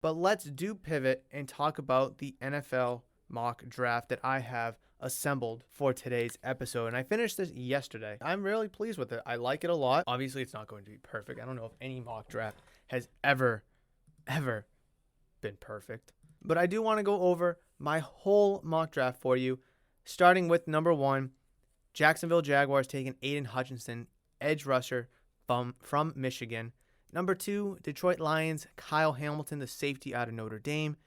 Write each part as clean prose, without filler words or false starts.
But let's do pivot and talk about the NFL mock draft that I have assembled for today's episode. And I finished this yesterday. I'm really pleased with it. I like it a lot. Obviously, it's not going to be perfect. I don't know if any mock draft has ever been perfect. But I do want to go over my whole mock draft for you, starting with number 1, Jacksonville Jaguars taking Aiden Hutchinson, edge rusher from Michigan. Number 2, Detroit Lions, Kyle Hamilton, the safety out of Notre Dame.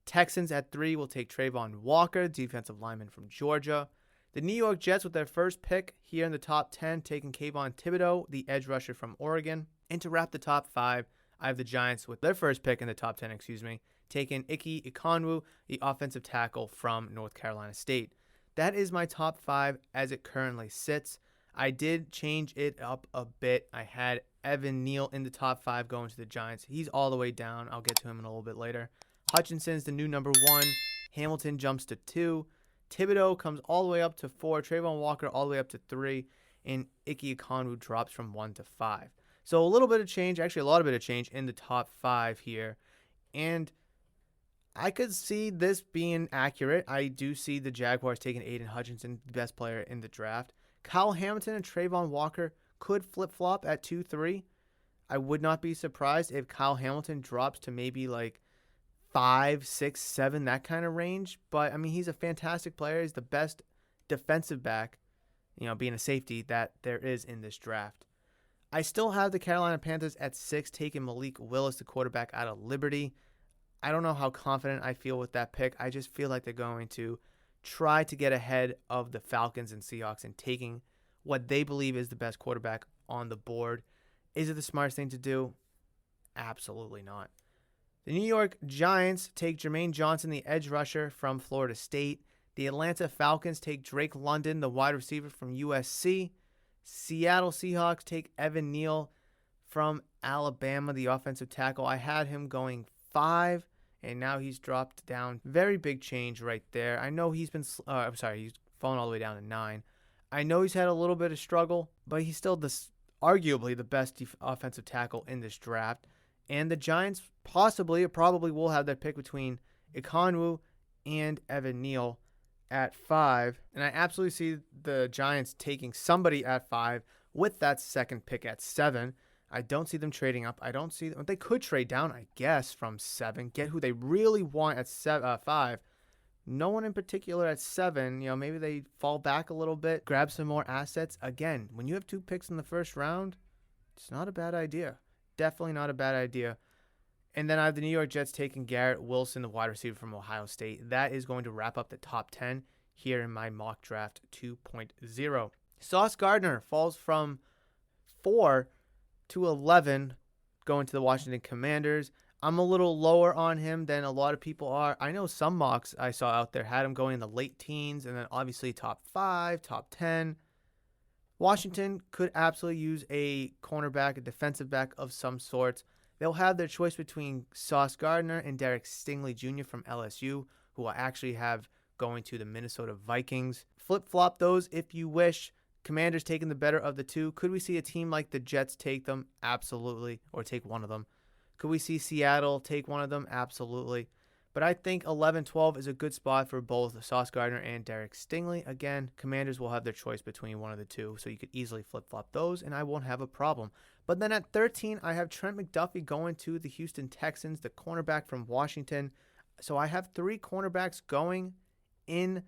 Texans at 3 will take Trayvon Walker, defensive lineman from Georgia. The New York Jets with their first pick here in the top 10, taking Kayvon Thibodeau, the edge rusher from Oregon. And to wrap the top 5, I have the Giants with their first pick in the top 10, taking Ike Ekwonu, the offensive tackle from North Carolina State. That is my top 5 as it currently sits. I did change it up a bit. I had Evan Neal in the top 5 going to the Giants. He's all the way down. I'll get to him in a little bit later. Hutchinson's the new number 1. Hamilton jumps to 2. Thibodeau comes all the way up to 4. Trayvon Walker all the way up to 3. And Ike Ekwonu drops from 1 to 5. So a little bit of change, actually a lot of bit of change in the top 5 here. And I could see this being accurate. I do see the Jaguars taking Aiden Hutchinson, the best player in the draft. Kyle Hamilton and Trayvon Walker could flip-flop at 2-3. I would not be surprised if Kyle Hamilton drops to maybe like 5, 6, 7, that kind of range. But, I mean, he's a fantastic player. He's the best defensive back, being a safety that there is in this draft. I still have the Carolina Panthers at 6, taking Malik Willis, the quarterback out of Liberty. I don't know how confident I feel with that pick. I just feel like they're going to try to get ahead of the Falcons and Seahawks and taking what they believe is the best quarterback on the board. Is it the smartest thing to do? Absolutely not. The New York Giants take Jermaine Johnson, the edge rusher from Florida State. The Atlanta Falcons take Drake London, the wide receiver from USC. Seattle Seahawks take Evan Neal from Alabama, the offensive tackle. I had him going 5, and now he's dropped down. Very big change right there. I know he's he's fallen all the way down to 9. I know he's had a little bit of struggle, but he's still arguably the best offensive tackle in this draft. And the Giants probably will have their pick between Ekwonu and Evan Neal at 5. And I absolutely see the Giants taking somebody at 5 with that second pick at 7. I don't see them trading up. I don't see them. They could trade down, I guess, from 7. Get who they really want at 5. No one in particular at 7. Maybe they fall back a little bit, grab some more assets. Again, when you have 2 picks in the first round, it's not a bad idea. Definitely not a bad idea. And then I have the New York Jets taking Garrett Wilson, the wide receiver from Ohio State. That is going to wrap up the top 10 here in my mock draft 2.0. Sauce Gardner falls from 4 to 11 going to the Washington Commanders. I'm a little lower on him than a lot of people are. I know some mocks I saw out there had him going in the late teens and then obviously top 5, top 10. Washington could absolutely use a cornerback, a defensive back of some sort. They'll have their choice between Sauce Gardner and Derek Stingley Jr. from LSU, who I actually have going to the Minnesota Vikings. Flip-flop those if you wish. Commanders taking the better of the 2. Could we see a team like the Jets take them? Absolutely. Or take one of them. Could we see Seattle take one of them? Absolutely. But I think 11-12 is a good spot for both Sauce Gardner and Derek Stingley. Again, Commanders will have their choice between one of the 2, so you could easily flip-flop those, and I won't have a problem. But then at 13, I have Trent McDuffie going to the Houston Texans, the cornerback from Washington. So I have 3 cornerbacks going in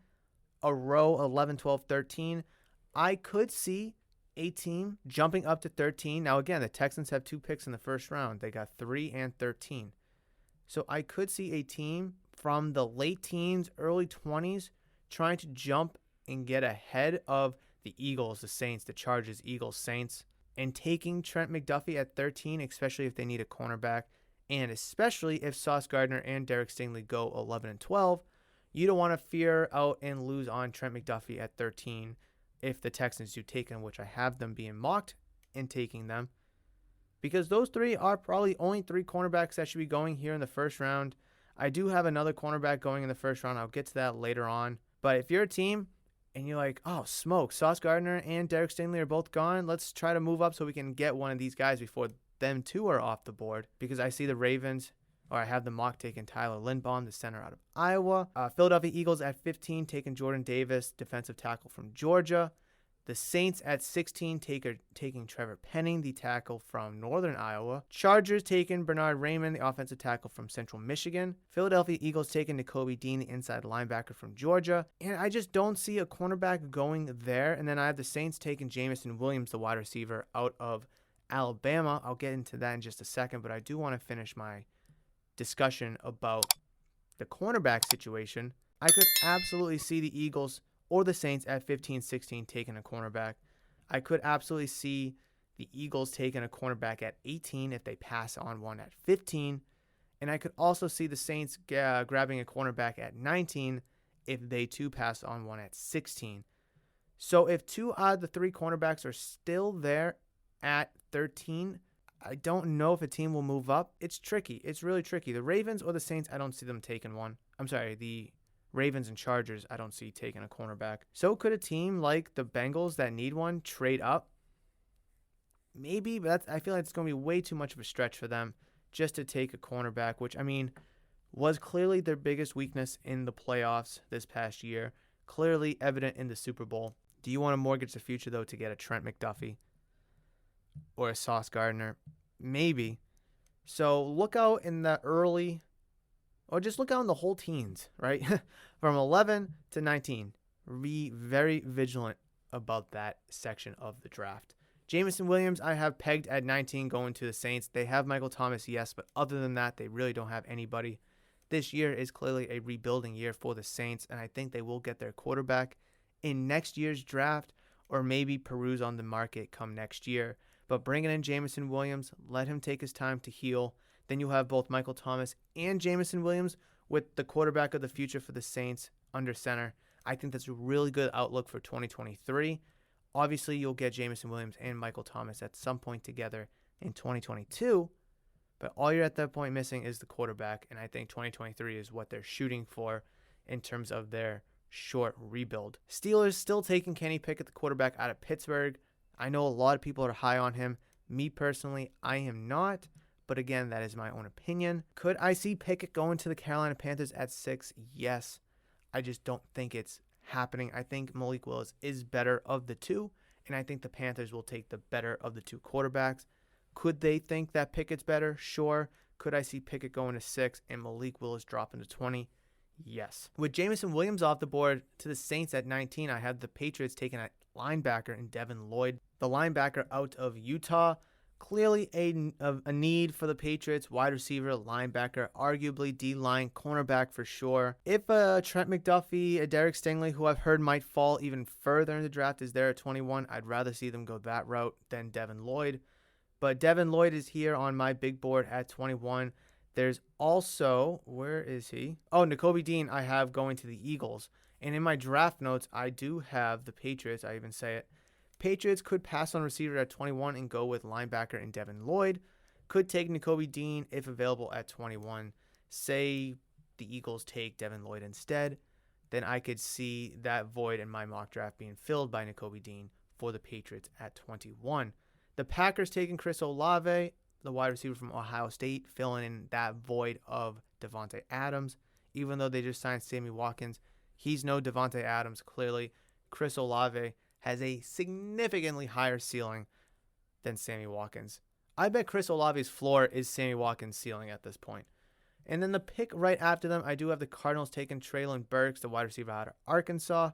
a row, 11, 12, 13. I could see a team jumping up to 13. Now, again, the Texans have 2 picks in the first round. They got 3 and 13. So I could see a team from the late teens, early 20s, trying to jump and get ahead of the Eagles, the Saints, the Chargers, Eagles, Saints, and taking Trent McDuffie at 13, especially if they need a cornerback, and especially if Sauce Gardner and Derek Stingley go 11 and 12. You don't want to fear out and lose on Trent McDuffie at 13 if the Texans do take him, which I have them being mocked and taking them. Because those 3 are probably only 3 cornerbacks that should be going here in the first round. I do have another cornerback going in the first round. I'll get to that later on. But if you're a team and you're like, oh, smoke, Sauce Gardner and Derek Stingley are both gone, let's try to move up so we can get one of these guys before them 2 are off the board. Because I see the Ravens or I have the mock taking Tyler Lindbaum, the center out of Iowa. Philadelphia Eagles at 15, taking Jordan Davis, defensive tackle from Georgia. The Saints at 16, taking Trevor Penning, the tackle from Northern Iowa. Chargers taking Bernard Raymond, the offensive tackle from Central Michigan. Philadelphia Eagles taking Nakobe Dean, the inside linebacker from Georgia. And I just don't see a cornerback going there. And then I have the Saints taking Jameson Williams, the wide receiver out of Alabama. I'll get into that in just a second, but I do want to finish my discussion about the cornerback situation. I could absolutely see the Eagles or the Saints at 15-16 taking a cornerback. I could absolutely see the Eagles taking a cornerback at 18 if they pass on one at 15. And I could also see the Saints grabbing a cornerback at 19 if they too pass on one at 16. So if 2 out of the 3 cornerbacks are still there at 13, I don't know if a team will move up. It's tricky. It's really tricky. The Ravens or the Saints, I don't see them taking one. I'm sorry, the Ravens and Chargers, I don't see taking a cornerback. So could a team like the Bengals that need one trade up? Maybe, but I feel like it's going to be way too much of a stretch for them just to take a cornerback, which, I mean, was clearly their biggest weakness in the playoffs this past year. Clearly evident in the Super Bowl. Do you want to mortgage the future, though, to get a Trent McDuffie or a Sauce Gardner? Maybe. So look out in the early, or just look out in the whole teens, right? From 11 to 19. Be very vigilant about that section of the draft. Jameson Williams, I have pegged at 19 going to the Saints. They have Michael Thomas, yes, but other than that, they really don't have anybody. This year is clearly a rebuilding year for the Saints, and I think they will get their quarterback in next year's draft, or maybe peruse on the market come next year. But bringing in Jameson Williams, let him take his time to heal. Then you'll have both Michael Thomas and Jameson Williams with the quarterback of the future for the Saints under center. I think that's a really good outlook for 2023. Obviously, you'll get Jameson Williams and Michael Thomas at some point together in 2022. But all you're at that point missing is the quarterback. And I think 2023 is what they're shooting for in terms of their short rebuild. Steelers still taking Kenny Pickett, the quarterback out of Pittsburgh. I know a lot of people are high on him. Me personally, I am not. But again, that is my own opinion. Could I see Pickett going to the Carolina Panthers at 6? Yes. I just don't think it's happening. I think Malik Willis is better of the two, and I think the Panthers will take the better of the two quarterbacks. Could they think that Pickett's better? Sure. Could I see Pickett going to 6 and Malik Willis dropping to 20? Yes. With Jameson Williams off the board to the Saints at 19, I had the Patriots taking a linebacker in Devin Lloyd, the linebacker out of Utah. Clearly a need for the Patriots, wide receiver, linebacker, arguably D-line, cornerback for sure. If Trent McDuffie, a Derek Stingley, who I've heard might fall even further in the draft, is there at 21, I'd rather see them go that route than Devin Lloyd. But Devin Lloyd is here on my big board at 21. There's also, where is he? Oh, Nakobe Dean I have going to the Eagles. And in my draft notes, I do have the Patriots, I even say it. Patriots could pass on receiver at 21 and go with linebacker in Devin Lloyd. Could take Nakobe Dean if available at 21. Say the Eagles take Devin Lloyd instead. Then I could see that void in my mock draft being filled by Nakobe Dean for the Patriots at 21. The Packers taking Chris Olave, the wide receiver from Ohio State, filling in that void of Devontae Adams. Even though they just signed Sammy Watkins, he's no Devontae Adams. Clearly, Chris Olave has a significantly higher ceiling than Sammy Watkins. I bet Chris Olave's floor is Sammy Watkins' ceiling at this point. And then the pick right after them, I do have the Cardinals taking Treylon Burks, the wide receiver out of Arkansas.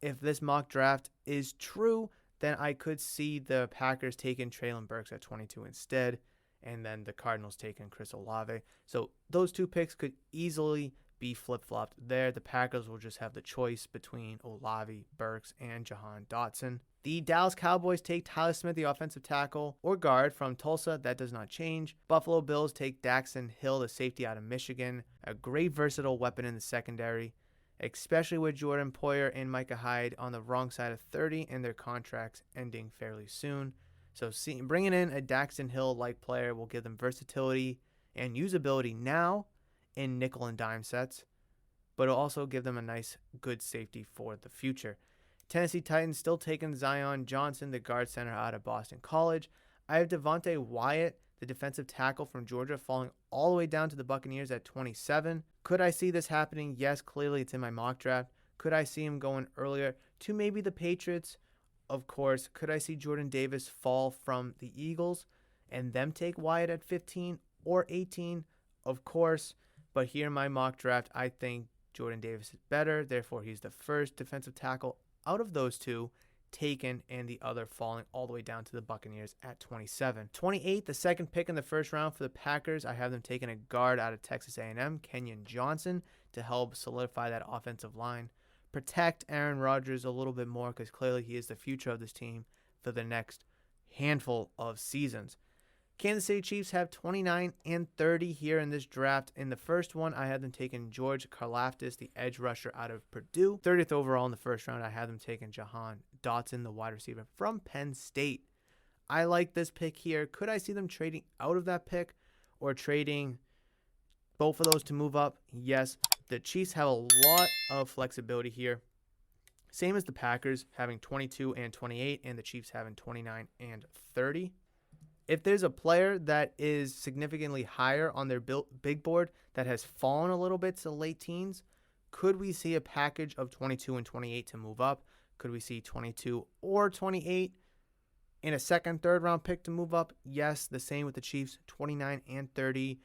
If this mock draft is true, then I could see the Packers taking Treylon Burks at 22 instead, and then the Cardinals taking Chris Olave. So those two picks could easily be flip-flopped there. The Packers will just have the choice between Olave, Burks, and Jahan Dotson. The Dallas Cowboys take Tyler Smith, the offensive tackle or guard from Tulsa. That does not change. Buffalo Bills take Daxton Hill, the safety out of Michigan. A great versatile weapon in the secondary, especially with Jordan Poyer and Micah Hyde on the wrong side of 30 and their contracts ending fairly soon. So bringing in a Daxton Hill-like player will give them versatility and usability now in nickel and dime sets, but it'll also give them a nice, good safety for the future. Tennessee Titans still taking Zion Johnson, the guard center out of Boston College. I have Devontae Wyatt, the defensive tackle from Georgia, falling all the way down to the Buccaneers at 27. Could I see this happening? Yes, clearly it's in my mock draft. Could I see him going earlier to maybe the Patriots? Of course. Could I see Jordan Davis fall from the Eagles and them take Wyatt at 15 or 18? Of course. But here in my mock draft, I think Jordan Davis is better. Therefore, he's the first defensive tackle out of those two taken, and the other falling all the way down to the Buccaneers at 27. 28, the second pick in the first round for the Packers. I have them taking a guard out of Texas A&M, Kenyon Johnson, to help solidify that offensive line. Protect Aaron Rodgers a little bit more because clearly he is the future of this team for the next handful of seasons. Kansas City Chiefs have 29 and 30 here in this draft. In the first one, I had them taking George Karlaftis, the edge rusher out of Purdue. 30th overall in the first round, I had them taking Jahan Dotson, the wide receiver from Penn State. I like this pick here. Could I see them trading out of that pick or trading both of those to move up? Yes. The Chiefs have a lot of flexibility here. Same as the Packers, having 22 and 28, and the Chiefs having 29 and 30. If there's a player that is significantly higher on their big board that has fallen a little bit to late teens, could we see a package of 22 and 28 to move up? Could we see 22 or 28 in a second, third round pick to move up? Yes, the same with the Chiefs, 29 and 30,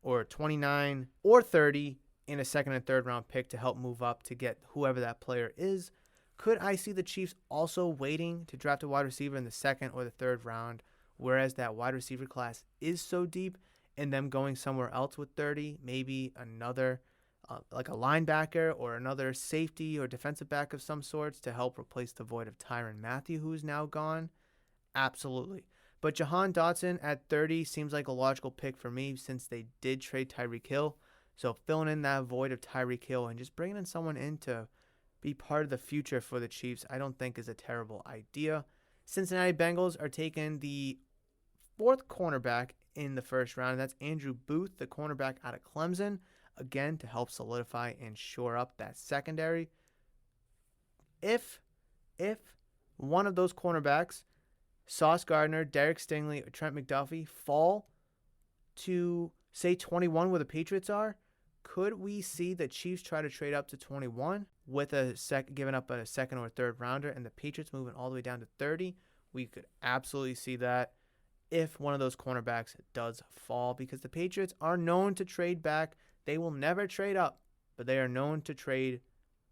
or 29 or 30 in a second and third round pick to help move up to get whoever that player is. Could I see the Chiefs also waiting to draft a wide receiver in the second or the third round, whereas that wide receiver class is so deep, and them going somewhere else with 30, maybe another, like a linebacker or another safety or defensive back of some sorts to help replace the void of Tyrann Mathieu, who's now gone? Absolutely. But Jahan Dotson at 30 seems like a logical pick for me since they did trade Tyreek Hill. So filling in that void of Tyreek Hill and just bringing in someone in to be part of the future for the Chiefs, I don't think is a terrible idea. Cincinnati Bengals are taking the fourth cornerback in the first round, and that's Andrew Booth, the cornerback out of Clemson, again to help solidify and shore up that secondary. If one of those cornerbacks, Sauce Gardner, Derek Stingley, or Trent McDuffie, fall to, say, 21 where the Patriots are, could we see the Chiefs try to trade up to 21 with giving up a second or third rounder, and the Patriots moving all the way down to 30? We could absolutely see that if one of those cornerbacks does fall, because the Patriots are known to trade back. They will never trade up, but they are known to trade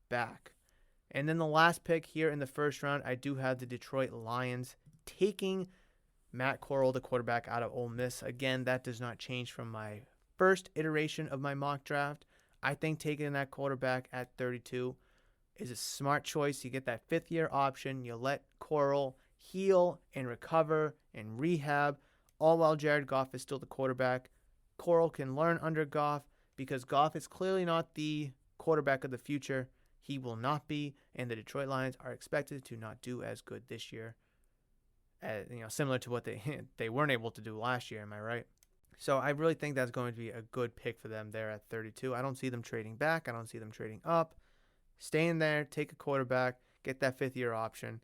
back. And then the last pick here in the first round, I do have the Detroit Lions taking Matt Corral, the quarterback out of Ole Miss. Again, that does not change from my first iteration of my mock draft. I think taking that quarterback at 32 is a smart choice. You get that fifth-year option. You let Corral heal and recover and rehab, all while Jared Goff is still the quarterback. Corral can learn under Goff because Goff is clearly not the quarterback of the future. He will not be, and the Detroit Lions are expected to not do as good this year, similar to what they weren't able to do last year. Am I right? So I really think that's going to be a good pick for them there at 32. I don't see them trading back. I don't see them trading up. Staying there, take a quarterback, get that fifth-year option,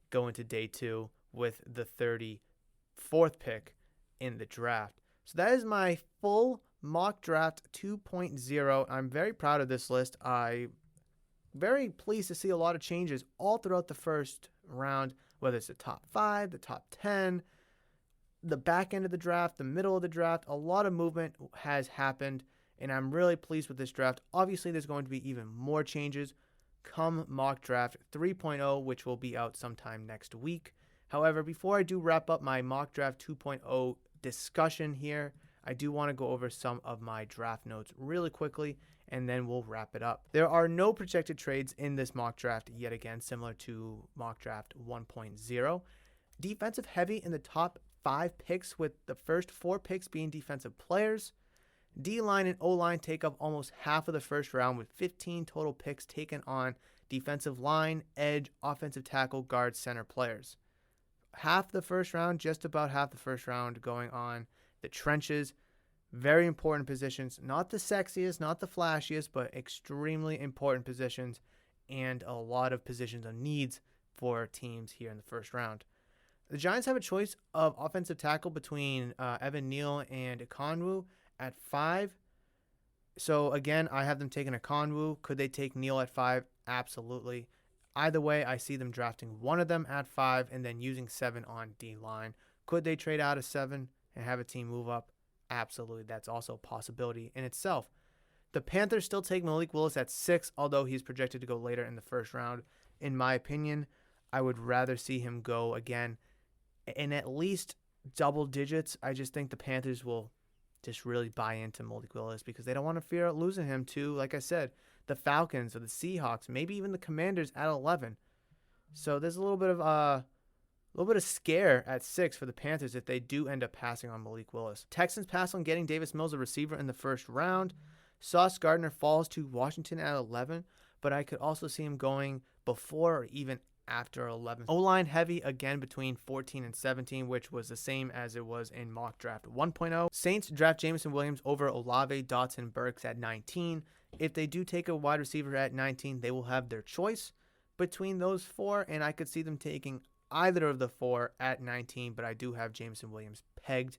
go into day two with the 34th pick in the draft. So that is my full mock draft 2.0. I'm very proud of this list. I'm very pleased to see a lot of changes all throughout the first round, whether it's the top 5, the top 10, the back end of the draft, the middle of the draft. A lot of movement has happened, and I'm really pleased with this draft. Obviously, there's going to be even more changes come mock draft 3.0, which will be out sometime next week. However, before I do wrap up my mock draft 2.0 discussion here, I do want to go over some of my draft notes really quickly, and then we'll wrap it up. There are no projected trades in this mock draft yet again, similar to mock draft 1.0. Defensive heavy in the top 5 picks, with the first 4 picks being defensive players. D-line and O-line take up almost half of the first round, with 15 total picks taken on defensive line, edge, offensive tackle, guard, center players. Half the first round, just about half the first round going on the trenches. Very important positions. Not the sexiest, not the flashiest, but extremely important positions, and a lot of positions of needs for teams here in the first round. The Giants have a choice of offensive tackle between Evan Neal and Ekonwu at 5. So again, I have them taking Ekonwu. Could they take Neal at 5? Absolutely. Either way, I see them drafting one of them at 5 and then using 7 on D-line. Could they trade out of 7 and have a team move up? Absolutely. That's also a possibility in itself. The Panthers still take Malik Willis at 6, although he's projected to go later in the first round. In my opinion, I would rather see him go again in at least double digits. I just think the Panthers will just really buy into Malik Willis because they don't want to fear losing him to, like I said, the Falcons or the Seahawks, maybe even the Commanders at 11. So there's a little bit of scare at 6 for the Panthers if they do end up passing on Malik Willis. Texans pass on getting Davis Mills, a receiver, in the first round. Sauce Gardner falls to Washington at 11, but I could also see him going before or even after 11. O-line heavy again between 14 and 17, which was the same as it was in mock draft 1.0. Saints draft Jameson Williams over Olave, Dotson, Burks at 19. If they do take a wide receiver at 19, they will have their choice between those 4, and I could see them taking either of the 4 at 19, but I do have Jameson Williams pegged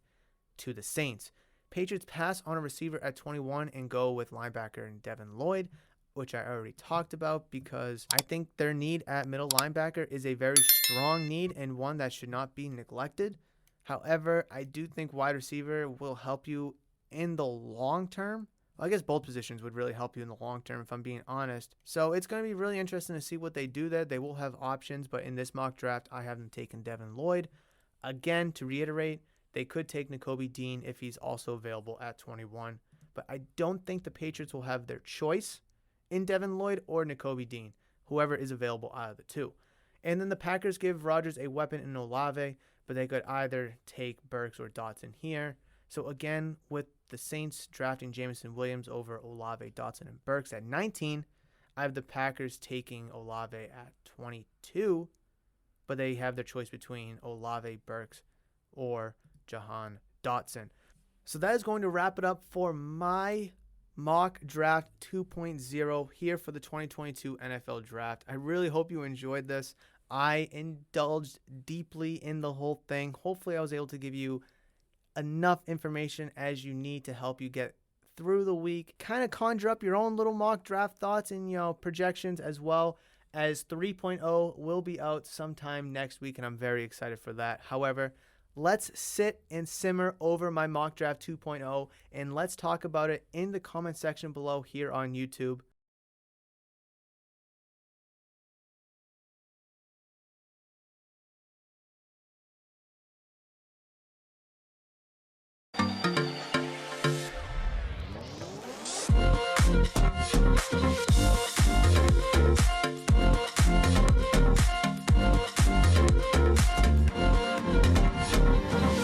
to the Saints. Patriots pass on a receiver at 21 and go with linebacker and Devin Lloyd, which I already talked about because I think their need at middle linebacker is a very strong need and one that should not be neglected. However, I do think wide receiver will help you in the long term. Well, I guess both positions would really help you in the long term, if I'm being honest. So it's going to be really interesting to see what they do there. They will have options, but in this mock draft, I have them taking Devin Lloyd. Again, to reiterate, they could take Nakobe Dean if he's also available at 21. But I don't think the Patriots will have their choice in Devin Lloyd or Nakobe Dean, whoever is available out of the 2. And then the Packers give Rodgers a weapon in Olave, but they could either take Burks or Dotson here. So again, with the Saints drafting Jameson Williams over Olave, Dotson, and Burks at 19, I have the Packers taking Olave at 22, but they have their choice between Olave, Burks, or Jahan Dotson. So that is going to wrap it up for my mock draft 2.0 here for the 2022 NFL draft. I really hope you enjoyed this. I indulged deeply in the whole thing. Hopefully I was able to give you enough information as you need to help you get through the week. Kind of conjure up your own little mock draft thoughts and projections, as well as 3.0 will be out sometime next week, and I'm very excited for that. However, let's sit and simmer over my mock draft 2.0 and let's talk about it in the comment section below here on YouTube.